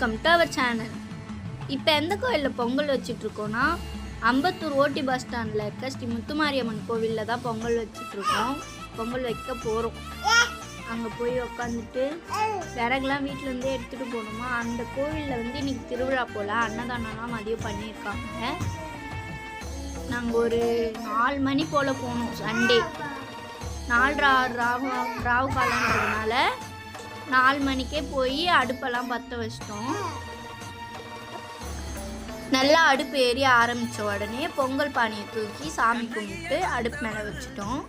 Welcome to our channel. இப்போ எந்த கோயிலில் பொங்கல் வச்சிட்ருக்கோன்னா அம்பத்தூர் ஓட்டி பஸ் ஸ்டாண்டில் இருக்க ஸ்ரீ முத்துமாரியம்மன் கோவிலில் தான் பொங்கல் வச்சிட்ருக்கோம். பொங்கல் வைக்க போகிறோம். அங்கே போய் உக்காந்துட்டு விறகுலாம் வீட்டிலேருந்தே எடுத்துகிட்டு போகணுமா. அந்த கோவிலில் இன்றைக்கி திருவிழா போல் அன்னதானம்லாம் மதியம் பண்ணியிருக்காங்க. நாங்கள் ஒரு 4 மணி போல் போனோம். சண்டே 4:30 ராவு காலன்றதுனால 4 மணிக்கே போய் அடுப்பெல்லாம் பற்ற வச்சிட்டோம். நல்லா அடுப்பு ஏறி ஆரம்பித்த உடனே பொங்கல் பானையை தூக்கி சாமி கும்பிட்டு அடுப்பு மேலே வச்சுட்டோம்.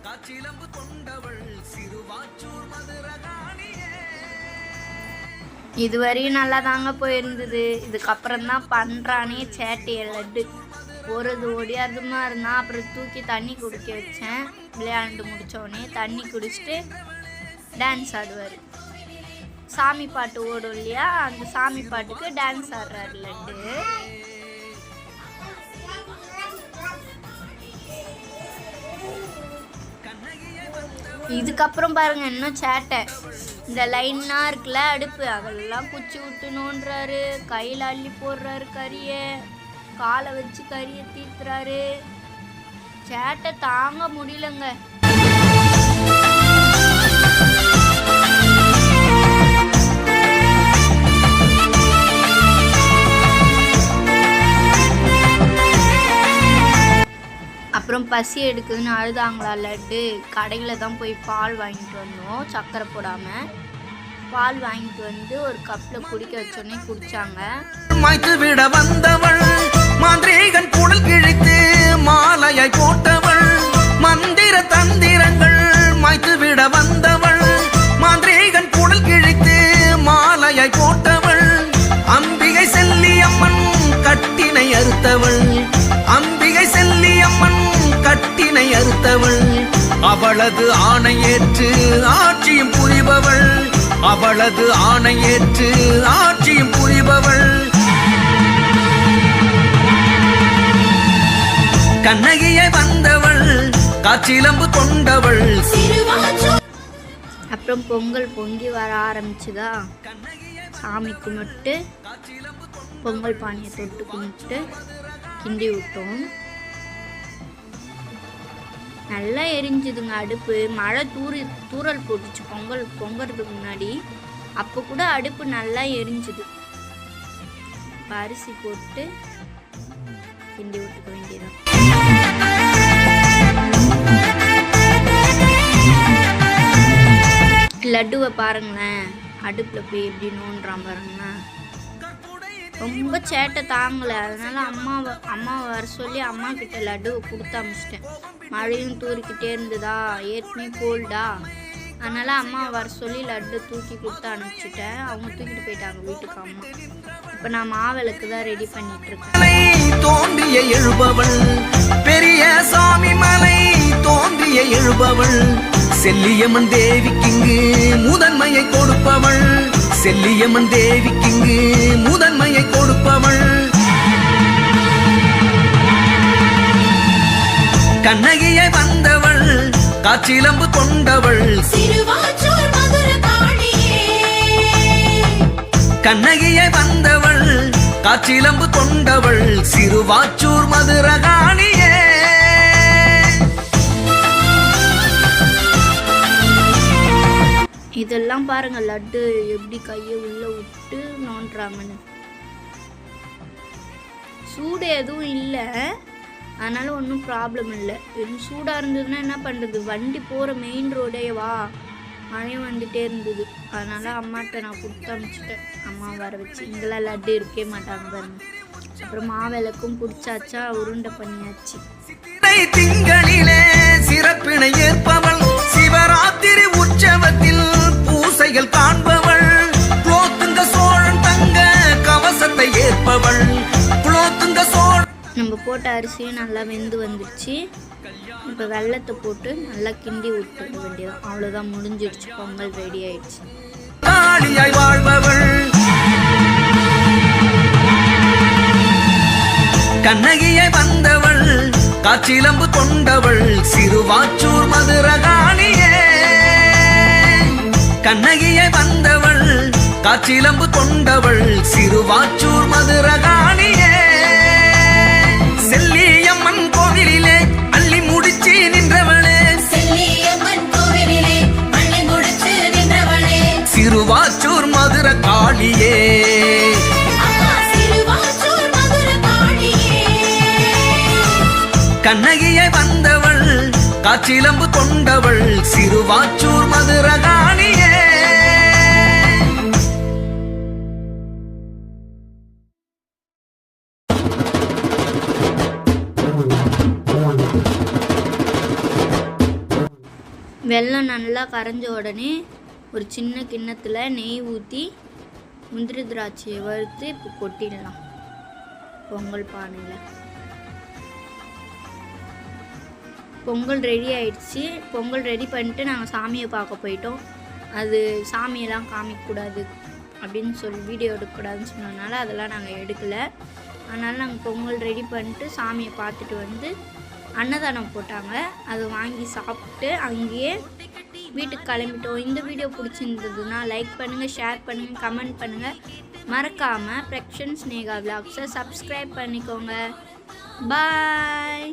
இதுவரையும் நல்லா தாங்க போயிருந்தது. இதுக்கப்புறம் தான் பண்ணுறானே சேட்டையை லட்டு போகிறது ஓடியாதுமா இருந்தால் அப்புறம் தூக்கி தண்ணி குடிக்க வச்சேன். விளையாண்டு முடித்தோடனே தண்ணி குடிச்சிட்டு டான்ஸ் ஆடுவார். சாமி பாட்டு ஓடும் இல்லையா, அந்த சாமி பாட்டுக்கு டான்ஸ் ஆடுறாரு லட்டு. இதுக்கப்புறம் பாருங்க இன்னும் சேட்டை. இந்த லைனாக இருக்குல்ல அடுப்பு, அதெல்லாம் குச்சி விட்டு நோண்டுறாரு. கையில் அள்ளி போடுறாரு கறியை, காலை வச்சு கறியை தீர்த்துறாரு. சேட்டை தாங்க முடியலங்க. அப்புறம் பசி எடுக்குதுன்னு அழுதாங்களா லட்டு. கடையில் தான் போய் பால் வாங்கிட்டு வந்தோம், சக்கரை போடாமல். பால் வாங்கிட்டு வந்து ஒரு கப்பில் குடிக்க வச்சோடனே குடித்தாங்க. மாய்த்து விட வந்தவள் மாந்திரீகன் குடல் கிழித்து மாலையாய் போட்டவள், மந்திர தந்திரங்கள் மாய்த்து விட வந்தவள் மாந்திரீகன் குடல் கிழித்து மாலையாய் போட்டவள், அம்பிகை செல்லி அம்மன் கட்டினை அறுத்தவள், அம்பிகை செல்லி அம்மன் கட்டினை அறுத்தவள், அவளது ஆணையேற்று ஆட்சியும் புரிபவள், அவளது ஆணையேற்று ஆட்சியும் புரிபவள், கண்ணகியை வந்தவள் காற்றிலம்பு கொண்டவள். அப்புறம் பொங்கல் பொங்கி வர ஆரம்பிச்சுதா. சாமி கும்பிட்டு பொங்கல் பானையை தொட்டு கும்பிட்டு கிண்டி விட்டோம். நல்லா எரிஞ்சுதுங்க அடுப்பு. மழை தூறல் போட்டுச்சு பொங்கறதுக்கு முன்னாடி. அப்போ கூட அடுப்பு நல்லா எரிஞ்சுது. அரிசி போட்டு கிண்டி விட்டுக்க வேண்டியதான். லட்டுவை பாருங்களேன், அடுப்பில் போய் எப்படி நோண்டுறான் பாருங்களேன். ரொம்ப சேட்டை தாங்கலை. அதனால அம்மாவை வர சொல்லி அம்மா கிட்ட லட்டுவை கொடுத்து அமிச்சிட்டேன். மழையும் தூரிக்கிட்டே இருந்ததா, ஏற்கனவே கோல்டா, அதனால அம்மா வர சொல்லி லட்டு தூக்கி கொடுத்து அனுப்பிச்சிட்டேன். அவங்க தூக்கிட்டு போயிட்டாங்க வீட்டுக்கு. அம்மா இப்போ நான் மாவிளக்கு தான் ரெடி பண்ணிட்டு இருக்கேன். தோன்றிய எழுபவள் பெரிய சாமி மலை தோன்றிய எழுபவள், செல்லியம்மன் தேவிக்கிங்கு முதன்மையை கொடுப்பவள், செல்லியம்மன் தேவிக்கிங்கு முதன்மையை கொடுப்பவள், கண்ணகியை வந்தவள் காற்றிலம்பு கொண்டவள், கண்ணகியை வந்தவள் காற்றிலம்பு கொண்டவள், சிறுவாச்சூர் மதுரகாணியே. இதெல்லாம் பாருங்க லட்டு எப்படி கையை உள்ள விட்டு நோண்டுறாங்கன்னு. சூடு எதுவும் இல்லை, அதனால ஒன்றும் ப்ராப்ளம் இல்லை. வெறும் சூடாக இருந்ததுன்னா என்ன பண்ணுறது, வண்டி போகிற மெயின் ரோடே வா, மழையும் வந்துட்டே இருந்தது. அதனால அம்மாட்ட நான் கொடுத்து அனுப்பிச்சிட்டேன். அம்மா வர வச்சு. இங்கெல்லாம் லட்டு இருக்கே மாட்டாங்க பாருங்க. அப்புறம் மாவிளக்கும் பிடிச்சாச்சா, உருண்டை பண்ணியாச்சு. திங்களிலே சிறப்பினை ஏற்பவள், சிவராத்திரி உற்சவத்தில் பூசைகள் காண்பவள், குலோத்துங்க சோழன் தங்க கவசத்தை ஏற்பவள், குலோத்துங்க சோழன். நம்ம போட்ட அரிசியும் நல்லா வெந்து வந்துடுச்சு. இப்போ வெள்ளத்தை போட்டு நல்லா கிண்டி விட்டுட வேண்டியதான். அவ்வளோதான், முடிஞ்சிடுச்சு. பொங்கல் ரெடி ஆயிடுச்சு. காளியாய் வாழ்பவள் கண்ணகியை வந்தவள் காற்றிலம்பு கொண்டவள், சிறுவாச்சூர் மதுரகாணியே, கண்ணகியை வந்தவள் காற்றிலம்பு கொண்டவள் சிறுவாச்சூர் மதுரகாணியே. செல்லியம்மன் கோவிலிலே அள்ளி முடிச்சு நின்றவளே, சிறுவாச்சூர் மதுர காளியே. கண்ணகியை வந்தவள் காற்றிலம்பு கொண்டவள் சிறுவாச்சூர் மதுரகாணியே. வெல்லம் நல்லா கரைஞ்ச உடனே ஒரு சின்ன கிண்ணத்தில் நெய் ஊற்றி முந்திரி திராட்சையை வறுத்து இப்போ கொட்டிடலாம் பொங்கல் பானையில். பொங்கல் ரெடி ஆயிடுச்சு. பொங்கல் ரெடி பண்ணிட்டு நாங்கள் சாமியை பார்க்க போயிட்டோம். அது சாமியெல்லாம் காமிக்கக்கூடாது அப்படின்னு சொல்லி வீடியோ எடுக்கக்கூடாதுன்னு சொன்னதுனால அதெல்லாம் நாங்கள் எடுக்கலை. அதனால் நாங்கள் பொங்கல் ரெடி பண்ணிட்டு சாமியை பார்த்துட்டு வந்து அன்னதானம் போட்டாங்க. அதை வாங்கி சாப்பிட்டு அங்கேயே வீட்டுக்கு கிளம்பிட்டோம். இந்த வீடியோ பிடிச்சிருந்ததுன்னா லைக் பண்ணுங்கள், ஷேர் பண்ணுங்கள், கமெண்ட் பண்ணுங்கள். மறக்காமல் பிரக்ஷன் ஸ்னேகா விலாக்ஸை சப்ஸ்கிரைப் பண்ணிக்கோங்க. பாய்.